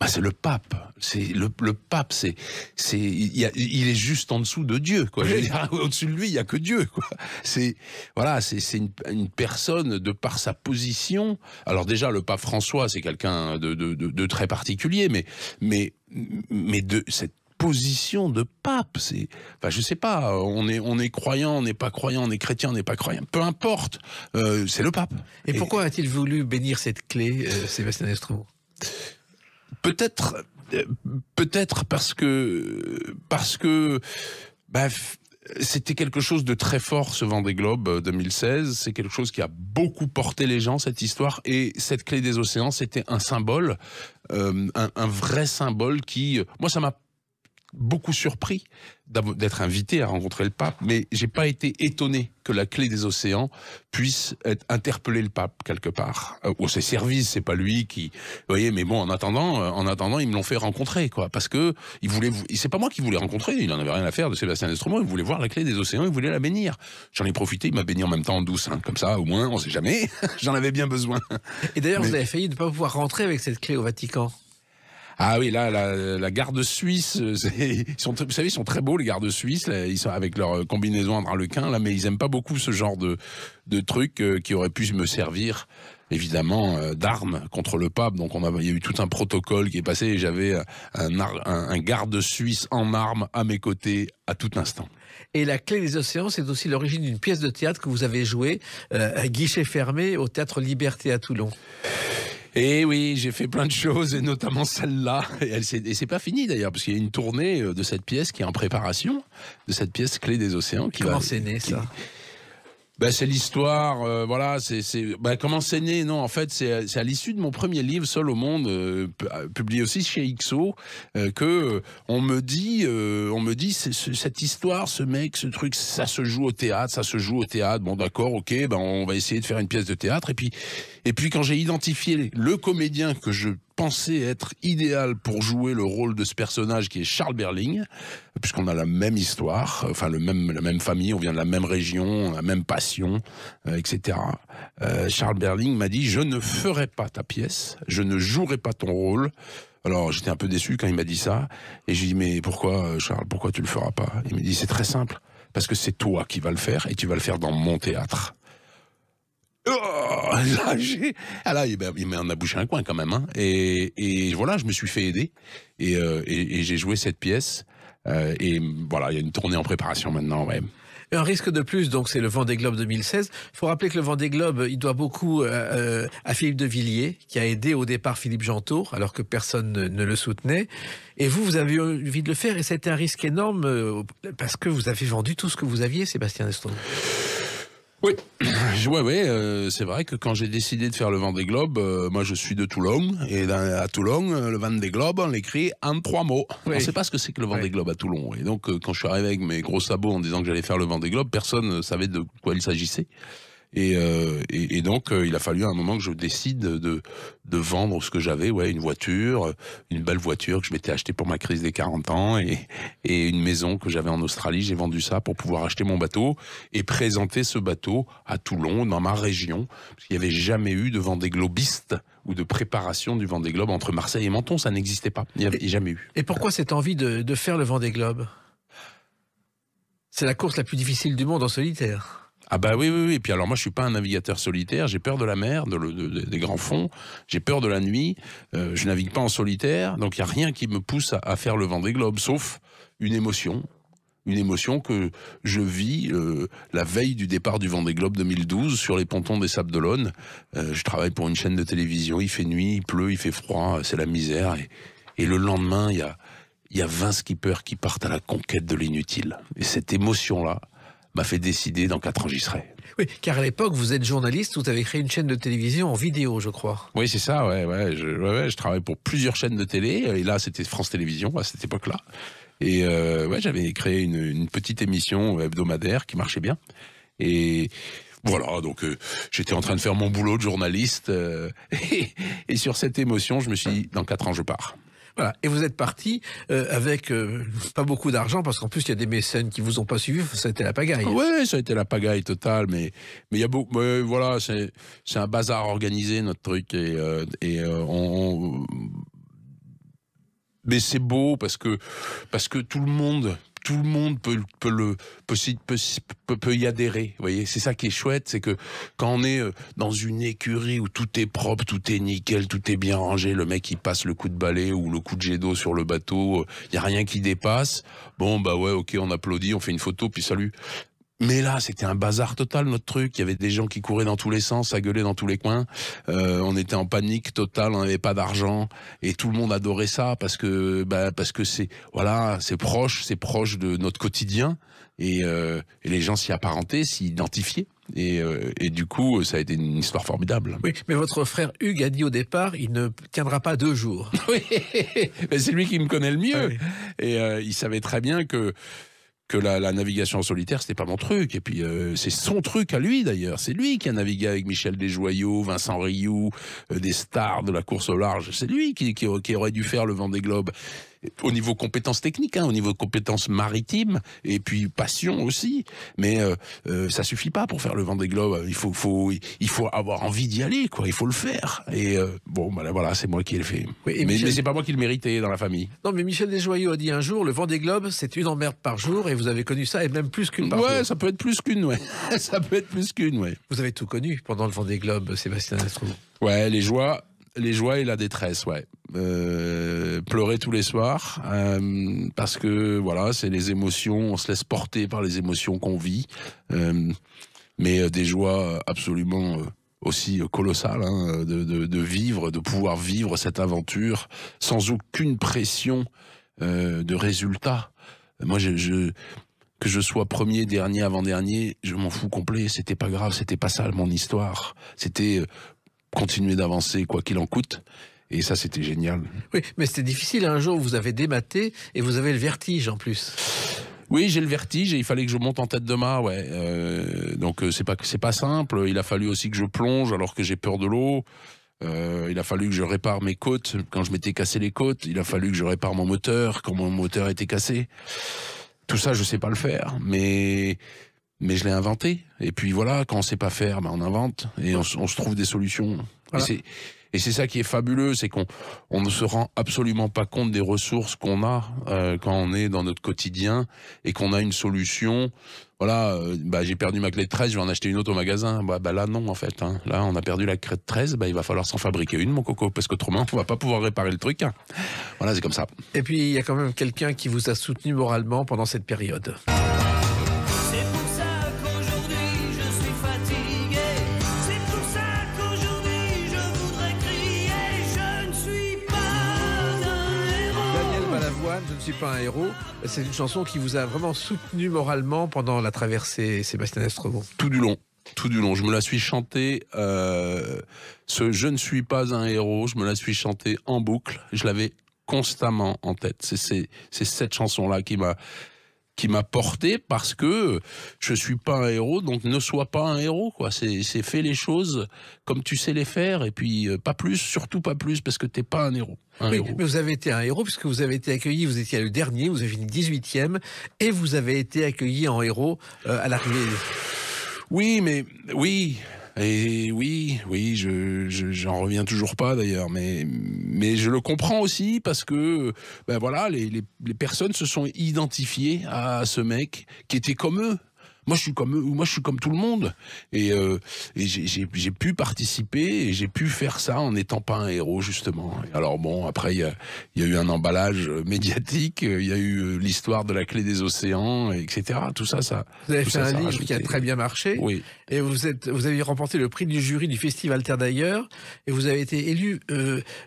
C'est le pape. Le pape, il est juste en dessous de Dieu, quoi. Je veux dire, au-dessus de lui, il y a que Dieu, quoi. C'est une personne de par sa position. Alors déjà, le pape François, c'est quelqu'un de très particulier, mais de cette position de pape, je sais pas, on est croyant, on n'est pas croyant, on est chrétien, on n'est pas croyant, peu importe, c'est le pape. Et pourquoi a-t-il voulu bénir cette clé, Sébastien Destremaux? Peut-être parce que c'était quelque chose de très fort, ce Vendée Globe 2016. C'est quelque chose qui a beaucoup porté les gens, cette histoire. Et cette clé des océans, c'était un symbole, un vrai symbole qui, moi, ça m'a beaucoup surpris d'être invité à rencontrer le pape, mais j'ai pas été étonné que la clé des océans puisse interpeller le pape quelque part. Au ses services, c'est pas lui qui, vous voyez, mais bon, en attendant, ils me l'ont fait rencontrer, quoi, parce que c'est pas moi qui voulais rencontrer, il en avait rien à faire de Sébastien Destremaux, il voulait voir la clé des océans, il voulait la bénir. J'en ai profité, il m'a béni en même temps en douce, hein, comme ça, au moins, on sait jamais, j'en avais bien besoin. Et d'ailleurs, vous avez failli ne pas pouvoir rentrer avec cette clé au Vatican. Ah oui, là, la garde suisse, vous savez, ils sont très beaux, les gardes suisses, là, ils sont avec leur combinaison en drap-lequin, là, mais ils aiment pas beaucoup ce genre de trucs qui auraient pu me servir, évidemment, d'armes contre le pape. Donc il y a eu tout un protocole qui est passé, et j'avais un garde suisse en armes à mes côtés à tout instant. Et la clé des océans, c'est aussi l'origine d'une pièce de théâtre que vous avez jouée à guichet fermé au Théâtre Liberté à Toulon. Et oui, j'ai fait plein de choses, et notamment celle-là. Et c'est pas fini d'ailleurs, parce qu'il y a une tournée de cette pièce qui est en préparation, de cette pièce Clé des océans. Comment c'est né, ça? C'est l'histoire, voilà, comment c'est né, non, en fait, c'est à l'issue de mon premier livre, Seul au monde, publié aussi chez XO, que on me dit, cette histoire, ce mec, ce truc, ça se joue au théâtre, bon d'accord, ok, on va essayer de faire une pièce de théâtre, et puis quand j'ai identifié le comédien que je pensais être idéal pour jouer le rôle de ce personnage qui est Charles Berling, puisqu'on a la même histoire, enfin la même famille, on vient de la même région, la même passion, etc. Charles Berling m'a dit: je ne ferai pas ta pièce, je ne jouerai pas ton rôle. Alors j'étais un peu déçu quand il m'a dit ça, et je lui ai dit: mais pourquoi Charles, pourquoi tu le feras pas? Il m'a dit: c'est très simple, parce que c'est toi qui vas le faire, et tu vas le faire dans mon théâtre. Oh, là, il m'en a bouché un coin quand même, hein. Et voilà, je me suis fait aider et j'ai joué cette pièce. Et voilà, il y a une tournée en préparation maintenant, ouais. Un risque de plus, donc c'est le Vendée Globe 2016. Il faut rappeler que le Vendée Globe, il doit beaucoup à Philippe de Villiers, qui a aidé au départ Philippe Gentot, alors que personne ne le soutenait. Et vous avez eu envie de le faire, et c'était un risque énorme, parce que vous avez vendu tout ce que vous aviez, Sébastien Destos. Oui, c'est vrai que quand j'ai décidé de faire le Vendée Globe, moi je suis de Toulon, et à Toulon, le Vendée Globe, on l'écrit en 3 mots. Oui. On ne sait pas ce que c'est que le Vendée Globe à Toulon. Et donc quand je suis arrivé avec mes gros sabots en disant que j'allais faire le Vendée Globe, personne ne savait de quoi il s'agissait. Et donc il a fallu à un moment que je décide de vendre ce que j'avais, une voiture, une belle voiture que je m'étais achetée pour ma crise des 40 ans, et une maison que j'avais en Australie. J'ai vendu ça pour pouvoir acheter mon bateau et présenter ce bateau à Toulon, dans ma région, parce qu'il n'y avait jamais eu de Vendée Globiste ou de préparation du Vendée Globe entre Marseille et Menton. Ça n'existait pas, il n'y avait jamais eu. Et pourquoi cette envie de faire le Vendée Globe? C'est la course la plus difficile du monde en solitaire. Ah oui. Et puis alors moi je suis pas un navigateur solitaire, j'ai peur de la mer, des grands fonds, j'ai peur de la nuit, je navigue pas en solitaire, donc il y a rien qui me pousse à faire le Vendée Globe, sauf une émotion que je vis la veille du départ du Vendée Globe 2012 sur les pontons des Sables d'Olonne. Je travaille pour une chaîne de télévision, il fait nuit, il pleut, il fait froid, c'est la misère, et le lendemain il y a 20 skippers qui partent à la conquête de l'inutile. Et cette émotion-là m'a fait décider dans 4 ans j'y serai. Oui, car à l'époque, vous êtes journaliste, vous avez créé une chaîne de télévision en vidéo, je crois. Oui, c'est ça, je travaille pour plusieurs chaînes de télé, et là, c'était France Télévisions, à cette époque-là. Et j'avais créé une petite émission hebdomadaire qui marchait bien. Et voilà, donc j'étais en train de faire mon boulot de journaliste, et sur cette émotion, je me suis dit, dans 4 ans, je pars. Voilà. Et vous êtes parti avec pas beaucoup d'argent, parce qu'en plus il y a des mécènes qui vous ont pas suivi, ça a été la pagaille. Oui, ça a été la pagaille totale, mais il y a beaucoup. Voilà, c'est un bazar organisé notre truc, mais c'est beau parce que tout le monde peut y adhérer. Vous voyez, c'est ça qui est chouette, c'est que quand on est dans une écurie où tout est propre, tout est nickel, tout est bien rangé, le mec il passe le coup de balai ou le coup de jet d'eau sur le bateau, il y a rien qui dépasse. Bon ok, on applaudit, on fait une photo, puis salut. Mais là, c'était un bazar total, notre truc. Il y avait des gens qui couraient dans tous les sens, ça gueulait dans tous les coins. On était en panique totale, on n'avait pas d'argent. Et tout le monde adorait ça parce que c'est proche de notre quotidien. Et les gens s'y apparentaient, s'y identifiaient. Et du coup, ça a été une histoire formidable. Oui, mais votre frère Hugues a dit au départ, il ne tiendra pas 2 jours. Oui, mais c'est lui qui me connaît le mieux. Ah oui. Et il savait très bien que la navigation en solitaire, c'était pas mon truc. Et puis, c'est son truc à lui, d'ailleurs. C'est lui qui a navigué avec Michel Desjoyaux, Vincent Rioux, des stars de la course au large. C'est lui qui aurait dû faire le Vendée Globe. Au niveau compétences techniques, au niveau compétences maritimes, et puis passion aussi. Mais ça suffit pas pour faire le Vendée Globe. Il faut avoir envie d'y aller, quoi. Il faut le faire. Et voilà, c'est moi qui l'ai fait. Oui, mais c'est pas moi qui le méritais dans la famille. Non, mais Michel Desjoyaux a dit un jour, le Vendée Globe, c'est une emmerde par jour, et vous avez connu ça, et même plus qu'une par jour. Ouais, ça peut être plus qu'une, ouais. Ça peut être plus qu'une, ouais. Vous avez tout connu pendant le Vendée Globe, Sébastien Destos. Ouais, les joies et la détresse, ouais. Pleurer tous les soirs, parce que voilà, c'est les émotions, on se laisse porter par les émotions qu'on vit, mais des joies absolument aussi colossales, de vivre, de pouvoir vivre cette aventure sans aucune pression de résultat. Moi, que je sois premier, dernier, avant-dernier, je m'en fous complet. C'était pas grave, c'était pas ça mon histoire. C'était continuer d'avancer quoi qu'il en coûte. Et ça, c'était génial. Oui, mais c'était difficile. Un jour, vous avez dématé et vous avez le vertige en plus. Oui, j'ai le vertige et il fallait que je monte en tête de mât, ouais. Donc c'est pas simple. Il a fallu aussi que je plonge alors que j'ai peur de l'eau. Il a fallu que je répare mes côtes quand je m'étais cassé les côtes. Il a fallu que je répare mon moteur quand mon moteur était cassé. Tout ça, je sais pas le faire, mais je l'ai inventé. Et puis voilà, quand on sait pas faire, on invente et on se trouve des solutions. Voilà. Et c'est ça qui est fabuleux, c'est qu'on ne se rend absolument pas compte des ressources qu'on a quand on est dans notre quotidien et qu'on a une solution. Voilà, j'ai perdu ma clé de 13, je vais en acheter une autre au magasin. Là, non, en fait. Hein. Là, on a perdu la clé de 13, il va falloir s'en fabriquer une, mon coco, parce qu'autrement, on va pas pouvoir réparer le truc. Hein. Voilà, c'est comme ça. Et puis, il y a quand même quelqu'un qui vous a soutenu moralement pendant cette période. Je ne suis pas un héros. C'est une chanson qui vous a vraiment soutenu moralement pendant la traversée, Sébastien Destremaux. Tout du long. Je me la suis chantée. Ce Je ne suis pas un héros, je me la suis chantée en boucle. Je l'avais constamment en tête. C'est cette chanson-là qui m'a porté parce que je suis pas un héros, donc ne sois pas un héros, quoi. C'est fais les choses comme tu sais les faire et puis pas plus, surtout pas plus parce que t'es pas un héros. Oui, mais vous avez été un héros puisque vous avez été accueilli, vous étiez le dernier, vous avez fini 18e et vous avez été accueilli en héros à l'arrivée. Oui, j'en reviens toujours pas d'ailleurs, mais je le comprends aussi parce que voilà, les personnes se sont identifiées à ce mec qui était comme eux. Moi, je suis comme tout le monde. Et j'ai pu participer et j'ai pu faire ça en n'étant pas un héros, justement. Alors bon, après, il y a eu un emballage médiatique, il y a eu l'histoire de la clé des océans, etc. Tout ça. Vous avez fait un livre qui a très bien marché. Oui. Et vous avez remporté le prix du jury du Festival Terre d'ailleurs. Et vous avez été élu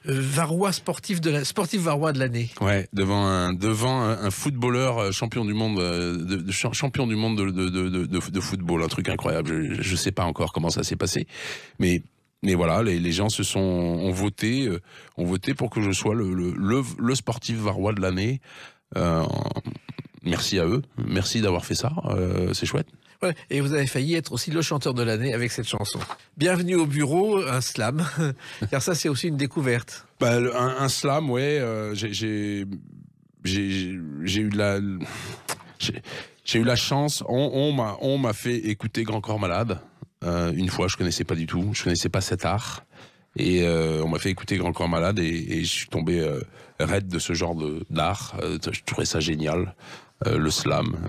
Varois sportif Varois de l'année. Ouais, devant un footballeur champion du monde, champion du monde de football, un truc incroyable. Je sais pas encore comment ça s'est passé, mais voilà, les gens ont voté pour que je sois le sportif varois de l'année. Merci à eux, merci d'avoir fait ça, c'est chouette. Ouais, et vous avez failli être aussi le chanteur de l'année avec cette chanson. Bienvenue au bureau, un slam, car ça c'est aussi une découverte. Un slam, ouais, j'ai eu j'ai eu la chance, on m'a fait écouter Grand Corps Malade. Une fois, je connaissais pas du tout, je connaissais pas cet art. Et on m'a fait écouter Grand Corps Malade et je suis tombé raide de ce genre d'art. Je trouvais ça génial, le slam.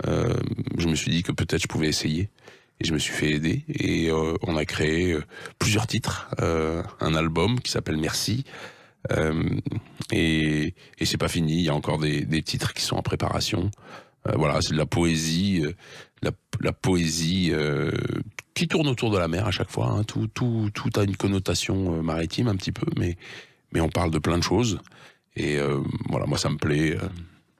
Je me suis dit que peut-être je pouvais essayer. Et je me suis fait aider. Et on a créé plusieurs titres. Un album qui s'appelle Merci. Et c'est pas fini, il y a encore des titres qui sont en préparation. Voilà, c'est de la poésie, la poésie qui tourne autour de la mer à chaque fois. Hein. Tout a une connotation maritime un petit peu, mais on parle de plein de choses. Et voilà, moi ça me plaît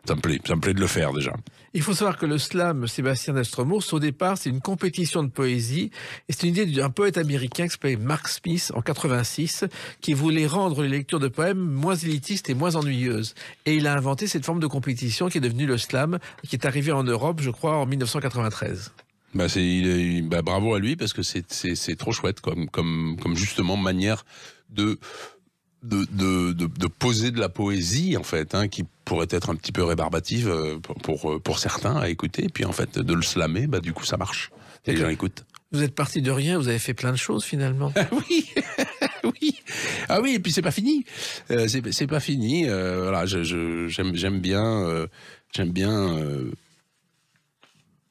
de le faire déjà. Il faut savoir que le slam, Sébastien Destremaux, au départ, c'est une compétition de poésie. Et c'est une idée d'un poète américain qui s'appelait Mark Smith en 86, qui voulait rendre les lectures de poèmes moins élitistes et moins ennuyeuses. Et il a inventé cette forme de compétition qui est devenue le slam, qui est arrivé en Europe, je crois, en 1993. Bravo à lui, parce que c'est trop chouette comme justement manière de poser de la poésie en fait, hein, qui pourrait être un petit peu rébarbative pour certains à écouter, et puis en fait de le slammer, du coup ça marche, les gens écoutent. Vous êtes parti de rien, vous avez fait plein de choses finalement. Oui. Ah oui, et puis c'est pas fini. C'est pas fini. Voilà, j'aime bien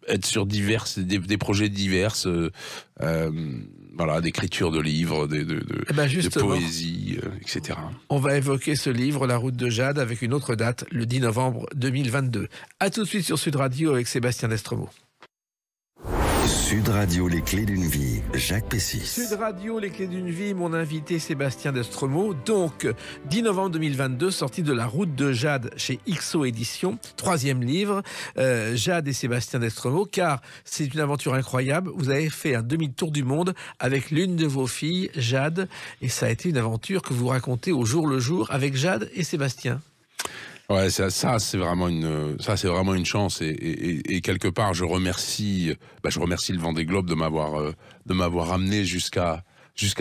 être sur des projets divers. Voilà, d'écriture de livres, de poésie, etc. On va évoquer ce livre, La route de Jade, avec une autre date, le 10 novembre 2022. À tout de suite sur Sud Radio avec Sébastien Destremaux. Sud Radio, les clés d'une vie, Jacques Pessis. Sud Radio, les clés d'une vie, mon invité Sébastien Destremaux. Donc, 10 novembre 2022, sortie de La Route de Jade chez XO Éditions, 3e livre, Jade et Sébastien Destremaux, car c'est une aventure incroyable. Vous avez fait un demi-tour du monde avec l'une de vos filles, Jade, et ça a été une aventure que vous racontez au jour le jour avec Jade et Sébastien. Ouais, ça c'est vraiment une chance et quelque part je remercie le Vendée Globe de m'avoir amené jusqu'à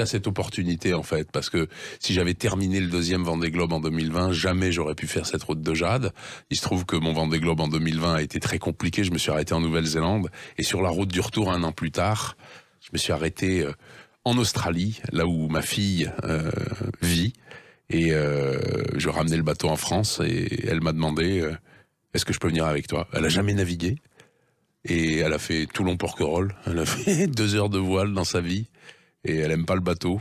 cette opportunité en fait, parce que si j'avais terminé le 2e Vendée Globe en 2020, jamais j'aurais pu faire cette route de Jade. Il se trouve que mon Vendée Globe en 2020 a été très compliqué, je me suis arrêté en Nouvelle-Zélande et sur la route du retour 1 an plus tard, je me suis arrêté en Australie, là où ma fille vit. Et je ramenais le bateau en France et elle m'a demandé est-ce que je peux venir avec toi. Elle a jamais navigué et elle a fait Toulon-Porquerolles. Elle a fait 2 heures de voile dans sa vie et elle aime pas le bateau,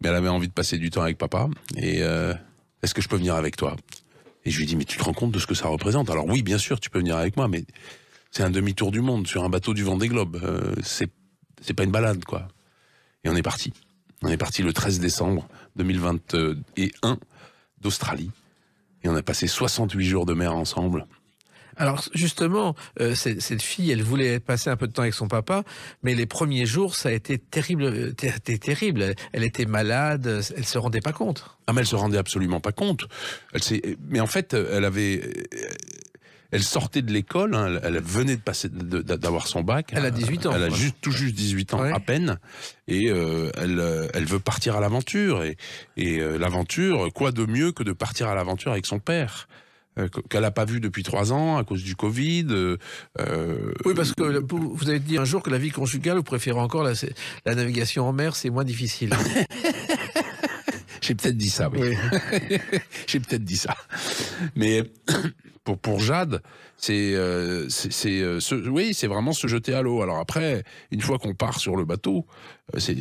mais elle avait envie de passer du temps avec papa. Et est-ce que je peux venir avec toi? Et je lui dis mais tu te rends compte de ce que ça représente? Alors oui, bien sûr, tu peux venir avec moi, mais c'est un demi-tour du monde sur un bateau du Vendée Globe. C'est pas une balade quoi. Et on est parti. On est parti le 13 décembre 2021 d'Australie. Et on a passé 68 jours de mer ensemble. Alors justement, cette fille, elle voulait passer un peu de temps avec son papa, mais les premiers jours, ça a été terrible. Elle était malade, elle se rendait pas compte. Ah mais elle se rendait absolument pas compte. Mais en fait, elle sortait de l'école, hein, elle venait d'avoir son bac. Elle a 18 ans. Elle a tout juste 18 ans, ouais. À peine. Et elle veut partir à l'aventure. Et l'aventure, quoi de mieux que de partir à l'aventure avec son père qu'elle n'a pas vu depuis 3 ans à cause du Covid. Oui, parce que vous avez dit un jour que la vie conjugale, vous préférez encore la navigation en mer, c'est moins difficile. J'ai peut-être dit ça, oui. J'ai peut-être dit ça. Mais pour Jade, c'est vraiment se jeter à l'eau. Alors après, une fois qu'on part sur le bateau, c'est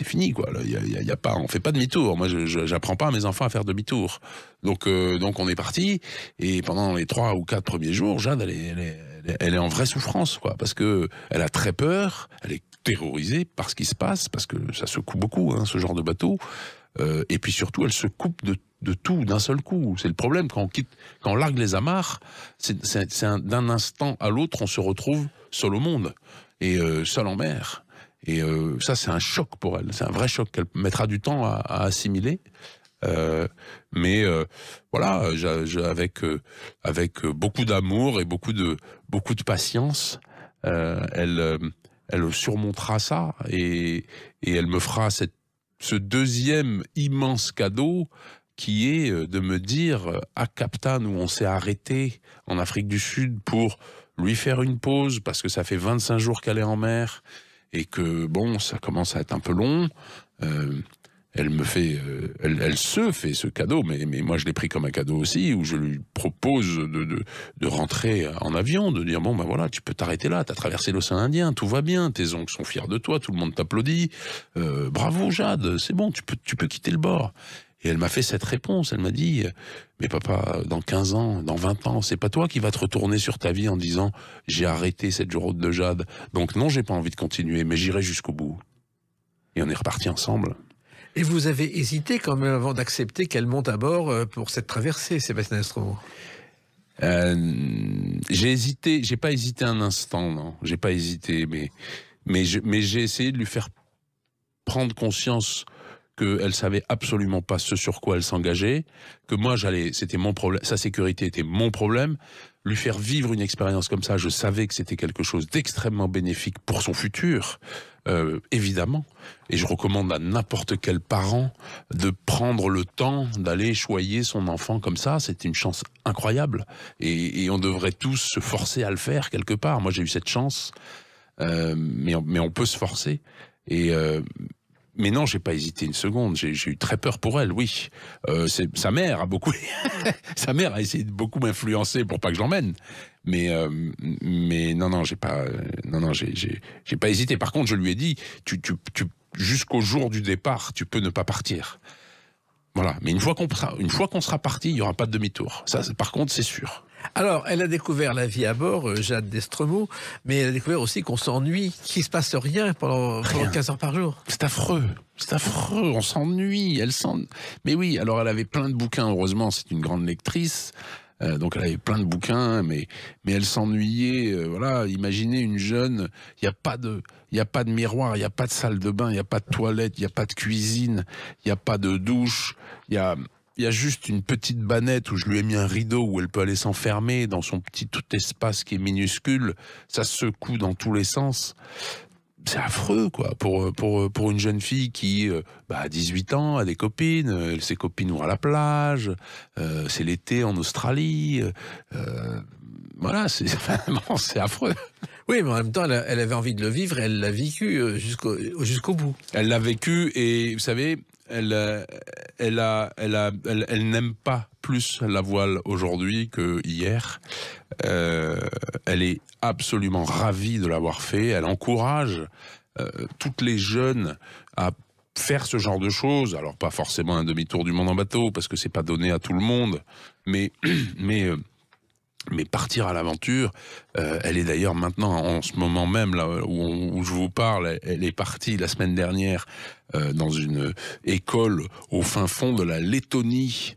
fini quoi. Y a pas, on fait pas demi-tour. Moi, j'apprends pas à mes enfants à faire demi-tour. Donc on est parti. Et pendant les 3 ou 4 premiers jours, Jade, elle est en vraie souffrance quoi, parce que elle a très peur. Elle est terrorisée par ce qui se passe, parce que ça secoue beaucoup, hein, ce genre de bateau. Et puis surtout, elle se coupe de tout d'un seul coup. C'est le problème quand on largue les amarres, d'un instant à l'autre, on se retrouve seul au monde et seul en mer. Et ça, c'est un choc pour elle. C'est un vrai choc qu'elle mettra du temps à assimiler. Mais voilà, avec beaucoup d'amour et beaucoup de patience, elle surmontera ça et elle me fera ce 2e immense cadeau qui est de me dire à Cap Town, où on s'est arrêté en Afrique du Sud pour lui faire une pause parce que ça fait 25 jours qu'elle est en mer et que bon, ça commence à être un peu long. Elle se fait ce cadeau, mais moi je l'ai pris comme un cadeau aussi, où je lui propose de rentrer en avion, de dire bon ben voilà, tu peux t'arrêter là, t'as traversé l'océan Indien, tout va bien, tes oncles sont fiers de toi, tout le monde t'applaudit, bravo Jade, c'est bon, tu peux quitter le bord. Et elle m'a fait cette réponse, elle m'a dit mais papa, dans 15 ans, dans 20 ans, c'est pas toi qui vas te retourner sur ta vie en disant j'ai arrêté cette route de Jade, donc non, j'ai pas envie de continuer, mais j'irai jusqu'au bout. Et on est reparti ensemble. Et vous avez hésité quand même avant d'accepter qu'elle monte à bord pour cette traversée, Sébastien Destremaux? J'ai hésité, j'ai pas hésité un instant, non. J'ai pas hésité, mais j'ai essayé de lui faire prendre conscience qu'elle savait absolument pas ce sur quoi elle s'engageait, que moi c'était mon problème, sa sécurité était mon problème. Lui faire vivre une expérience comme ça, je savais que c'était quelque chose d'extrêmement bénéfique pour son futur, évidemment. Et je recommande à n'importe quel parent de prendre le temps d'aller choyer son enfant comme ça. C'est une chance incroyable. Et on devrait tous se forcer à le faire quelque part. Moi, j'ai eu cette chance, mais on peut se forcer. Mais non, j'ai pas hésité une seconde. J'ai eu très peur pour elle, oui. Sa mère a beaucoup, sa mère a essayé de beaucoup m'influencer pour pas que je l'emmène. Mais non, j'ai pas hésité. Par contre, je lui ai dit, jusqu'au jour du départ, tu peux ne pas partir. Voilà. Mais une fois qu'on sera parti, il n'y aura pas de demi-tour. Ça, par contre, c'est sûr. Alors, elle a découvert la vie à bord, Jade Destremaux, mais elle a découvert aussi qu'on s'ennuie, qu'il ne se passe rien pendant 15 heures par jour. C'est affreux, on s'ennuie, Mais oui, alors elle avait plein de bouquins, heureusement, c'est une grande lectrice, donc elle avait plein de bouquins, mais elle s'ennuyait, voilà, imaginez une jeune, il n'y a pas de miroir, il n'y a pas de salle de bain, il n'y a pas de toilette, il n'y a pas de cuisine, il n'y a pas de douche, il y a juste une petite bannette où je lui ai mis un rideau où elle peut aller s'enfermer dans son petit tout espace qui est minuscule. Ça secoue dans tous les sens. C'est affreux, quoi, pour une jeune fille qui, a 18 ans, a des copines, ses copines vont à la plage, c'est l'été en Australie. Voilà, c'est affreux. Oui, mais en même temps, elle avait envie de le vivre, elle l'a vécu jusqu'au bout. Elle l'a vécu et, vous savez, elle n'aime pas plus la voile aujourd'hui que hier. Elle est absolument ravie de l'avoir fait. Elle encourage toutes les jeunes à faire ce genre de choses. Alors pas forcément un demi-tour du monde en bateau parce que c'est pas donné à tout le monde, mais partir à l'aventure, elle est d'ailleurs maintenant, en ce moment même, là où je vous parle, elle est partie la semaine dernière dans une école au fin fond de la Lettonie,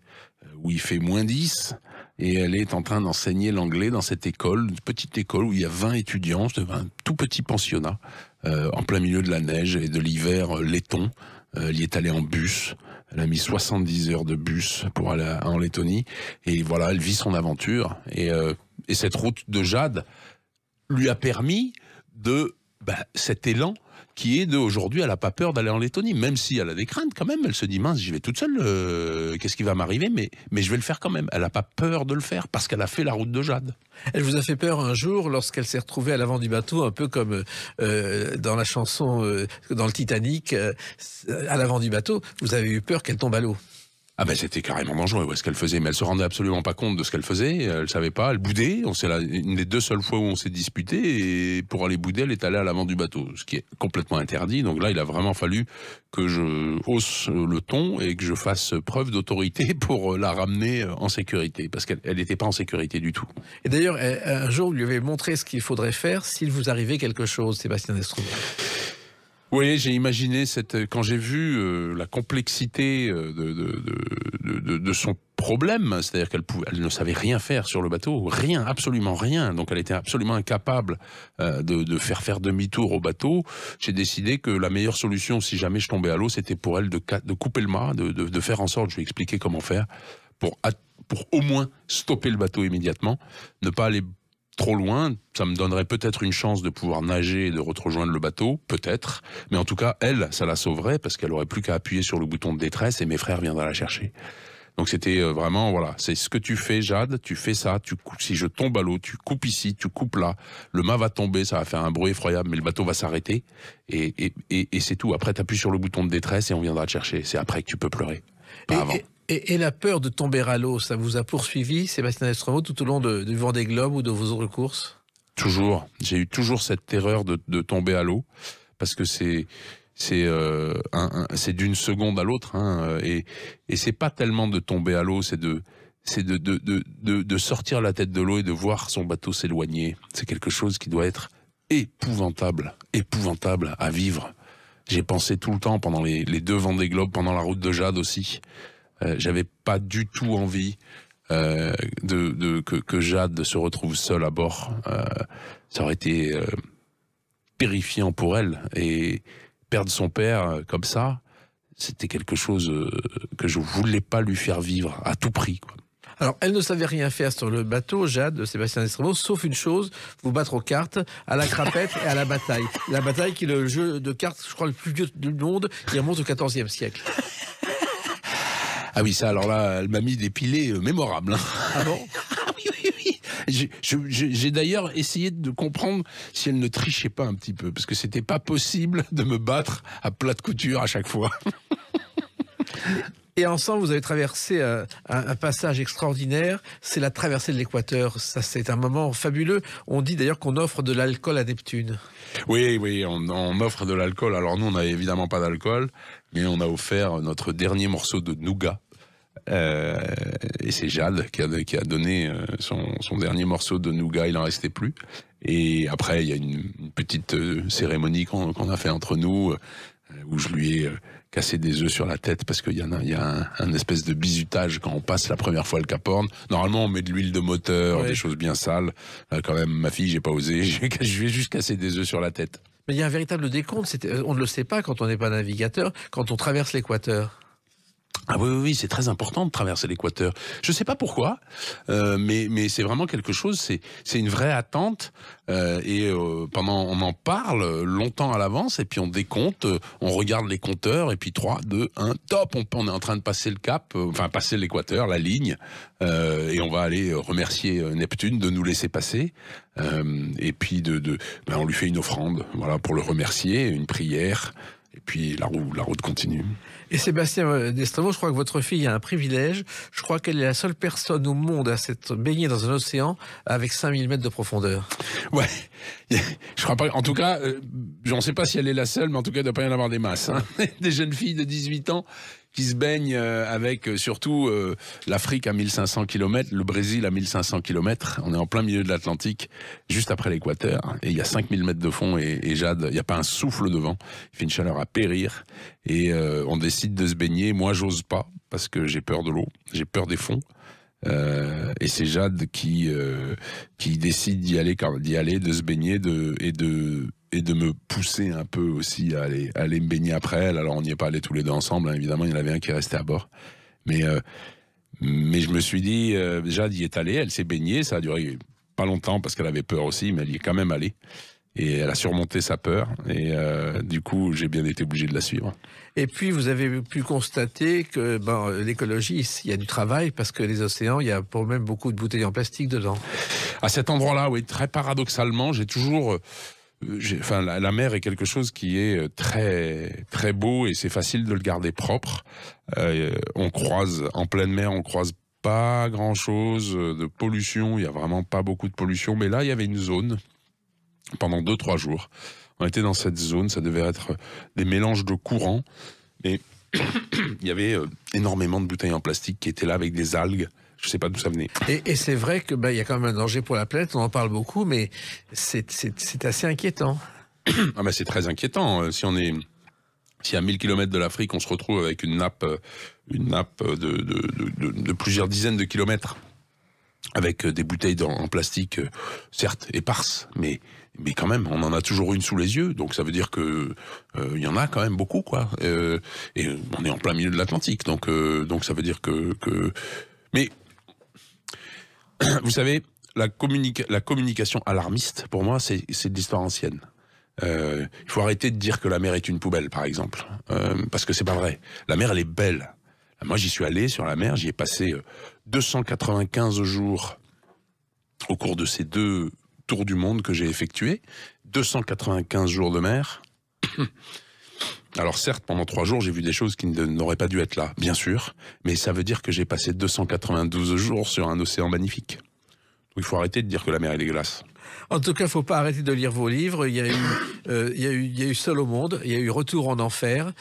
où il fait -10, et elle est en train d'enseigner l'anglais dans cette école, une petite école où il y a 20 étudiants, c'est un tout petit pensionnat, en plein milieu de la neige et de l'hiver letton. Elle y est allée en bus. Elle a mis 70 heures de bus pour aller en Lettonie. Et voilà, elle vit son aventure. Et cette route de Jade lui a permis de cet élan qui est d'aujourd'hui, elle n'a pas peur d'aller en Lettonie, même si elle a des craintes quand même. Elle se dit, mince, j'y vais toute seule, qu'est-ce qui va m'arriver, mais je vais le faire quand même. Elle n'a pas peur de le faire parce qu'elle a fait la route de Jade. Elle vous a fait peur un jour lorsqu'elle s'est retrouvée à l'avant du bateau, un peu comme dans la chanson, dans le Titanic, à l'avant du bateau, vous avez eu peur qu'elle tombe à l'eau. Ah ben c'était carrément dangereux, ouais, ce qu'elle faisait, mais elle se rendait absolument pas compte de ce qu'elle faisait, elle savait pas, elle boudait, c'est une des 2 seules fois où on s'est disputé, et pour aller bouder, elle est allée à l'avant du bateau, ce qui est complètement interdit, donc là il a vraiment fallu que je hausse le ton et que je fasse preuve d'autorité pour la ramener en sécurité, parce qu'elle n'était pas en sécurité du tout. Et d'ailleurs, un jour, vous lui avez montré ce qu'il faudrait faire s'il vous arrivait quelque chose, Sébastien Destremaux. Oui, j'ai imaginé quand j'ai vu la complexité de son problème, c'est-à-dire qu'elle ne savait rien faire sur le bateau, rien, absolument rien, donc elle était absolument incapable de faire demi-tour au bateau. J'ai décidé que la meilleure solution, si jamais je tombais à l'eau, c'était pour elle de couper le mât, de faire en sorte, je lui ai expliqué comment faire, pour au moins stopper le bateau immédiatement, ne pas aller trop loin, ça me donnerait peut-être une chance de pouvoir nager et de rejoindre le bateau, peut-être, mais en tout cas, elle, ça la sauverait parce qu'elle aurait plus qu'à appuyer sur le bouton de détresse et mes frères viendraient la chercher. Donc c'était vraiment, voilà, c'est ce que tu fais, Jade, tu fais ça, si je tombe à l'eau, tu coupes ici, tu coupes là, le mât va tomber, ça va faire un bruit effroyable, mais le bateau va s'arrêter, et c'est tout. Après, tu appuies sur le bouton de détresse et on viendra te chercher. C'est après que tu peux pleurer, pas avant. Et la peur de tomber à l'eau, ça vous a poursuivi, Sébastien Destremaux, tout au long du Vendée Globe ou de vos autres courses? Toujours. J'ai eu toujours cette terreur de tomber à l'eau, parce que c'est d'une seconde à l'autre, hein, et c'est pas tellement de tomber à l'eau, c'est de sortir la tête de l'eau et de voir son bateau s'éloigner. C'est quelque chose qui doit être épouvantable à vivre. J'ai pensé tout le temps pendant les 2 Vendée Globe, pendant la route de Jade aussi. J'avais pas du tout envie que Jade se retrouve seule à bord. Ça aurait été terrifiant pour elle, et perdre son père comme ça, c'était quelque chose que je voulais pas lui faire vivre à tout prix, quoi. Alors, elle ne savait rien faire sur le bateau, Jade, Sébastien Destremaux, sauf une chose, vous battre aux cartes, à la crapette et à la bataille. La bataille qui est le jeu de cartes, je crois, le plus vieux du monde, qui remonte au XIVe siècle. Ah oui, ça, alors là, elle m'a mis des pilets mémorables. Hein. Ah bon? Ah oui. J'ai d'ailleurs essayé de comprendre si elle ne trichait pas un petit peu, parce que c'était pas possible de me battre à plat de couture à chaque fois. Et ensemble, vous avez traversé un passage extraordinaire, c'est la traversée de l'Équateur. Ça, c'est un moment fabuleux. On dit d'ailleurs qu'on offre de l'alcool à Neptune. Oui, on offre de l'alcool. Alors nous, on n'a évidemment pas d'alcool, mais on a offert notre dernier morceau de nougat Et c'est Jade qui a donné son dernier morceau de nougat, il n'en restait plus. Et après, il y a une petite cérémonie qu'on a fait entre nous, où je lui ai cassé des œufs sur la tête, parce qu'il y a un espèce de bizutage quand on passe la première fois le Cap Horn. Normalement, on met de l'huile de moteur, des choses bien sales. Quand même, ma fille, j'ai pas osé, je lui ai juste cassé des œufs sur la tête. Mais il y a un véritable décompte, on ne le sait pas quand on n'est pas navigateur, quand on traverse l'équateur. Ah oui, c'est très important de traverser l'équateur. Je sais pas pourquoi, mais c'est vraiment quelque chose, c'est une vraie attente, on en parle longtemps à l'avance, et puis on décompte, on regarde les compteurs, et puis 3, 2, 1, top, on est en train de passer le cap, passer l'équateur, la ligne, et on va aller remercier Neptune de nous laisser passer, et puis on lui fait une offrande, voilà, pour le remercier, une prière. Et puis la route continue. Et Sébastien Destremo, je crois que votre fille a un privilège. Je crois qu'elle est la seule personne au monde à s'être baignée dans un océan avec 5000 mètres de profondeur. Ouais, je crois pas. En tout cas, je ne sais pas si elle est la seule, mais en tout cas, il ne doit pas y en avoir des masses. Hein. Des jeunes filles de 18 ans qui se baignent avec surtout l'Afrique à 1500 km, le Brésil à 1500 km. On est en plein milieu de l'Atlantique, juste après l'équateur. Et il y a 5000 mètres de fond et Jade, il n'y a pas un souffle de vent. Il fait une chaleur à périr. Et on décide de se baigner. Moi, j'ose pas parce que j'ai peur de l'eau, j'ai peur des fonds. Et c'est Jade qui décide d'y aller, de se baigner et de me pousser un peu aussi à aller me baigner après elle. Alors on n'y est pas allés tous les deux ensemble, hein. Évidemment il y en avait un qui est resté à bord, mais je me suis dit, Jade y est allée, elle s'est baignée, ça a duré pas longtemps parce qu'elle avait peur aussi, mais elle y est quand même allée. Et elle a surmonté sa peur, et du coup, j'ai bien été obligé de la suivre. Et puis, vous avez pu constater que l'écologie, il y a du travail, parce que les océans, il y a pour même beaucoup de bouteilles en plastique dedans. À cet endroit-là, oui, très paradoxalement, j'ai toujours... la mer est quelque chose qui est très, très beau, et c'est facile de le garder propre. On croise, en pleine mer, on croise pas grand-chose de pollution, il y a vraiment pas beaucoup de pollution, mais là, il y avait une zone... Pendant 2-3 jours, on était dans cette zone, ça devait être des mélanges de courants, mais il y avait énormément de bouteilles en plastique qui étaient là avec des algues, je ne sais pas d'où ça venait. Et c'est vrai que il y a quand même un danger pour la planète, on en parle beaucoup, mais c'est assez inquiétant. Ah ben c'est très inquiétant, si à 1000 km de l'Afrique, on se retrouve avec une nappe de plusieurs dizaines de kilomètres, avec des bouteilles en plastique, certes éparses, mais quand même, on en a toujours une sous les yeux, donc ça veut dire que il y en a quand même beaucoup, quoi. Et on est en plein milieu de l'Atlantique, donc ça veut dire que... Mais, vous savez, la communication alarmiste, pour moi, c'est de l'histoire ancienne. Il faut arrêter de dire que la mer est une poubelle, par exemple, parce que c'est pas vrai. La mer, elle est belle. Moi, j'y suis allé sur la mer, j'y ai passé 295 jours au cours de ces 2 tours du monde que j'ai effectués. 295 jours de mer. Alors certes, pendant 3 jours, j'ai vu des choses qui n'auraient pas dû être là, bien sûr, mais ça veut dire que j'ai passé 292 jours sur un océan magnifique. Donc il faut arrêter de dire que la mer est dégueulasse. En tout cas, il ne faut pas arrêter de lire vos livres. Il y a eu Seul au monde, il y a eu Retour en enfer,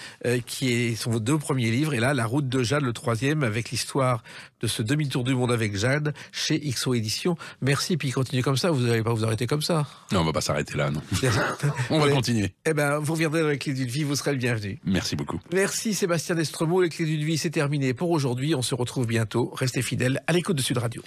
qui sont vos 2 premiers livres. Et là, La route de Jade, le 3e, avec l'histoire de ce demi-tour du monde avec Jade, chez XO Éditions. Merci, puis continuez comme ça, vous n'allez pas vous arrêter comme ça. Non, on ne va pas s'arrêter là, non. On va continuer. Eh ben, vous reviendrez dans Les Clés d'une vie, vous serez le bienvenu. Merci beaucoup. Merci Sébastien Destremo. Les Clés d'une vie, c'est terminé pour aujourd'hui. On se retrouve bientôt. Restez fidèles à l'écoute de Sud Radio.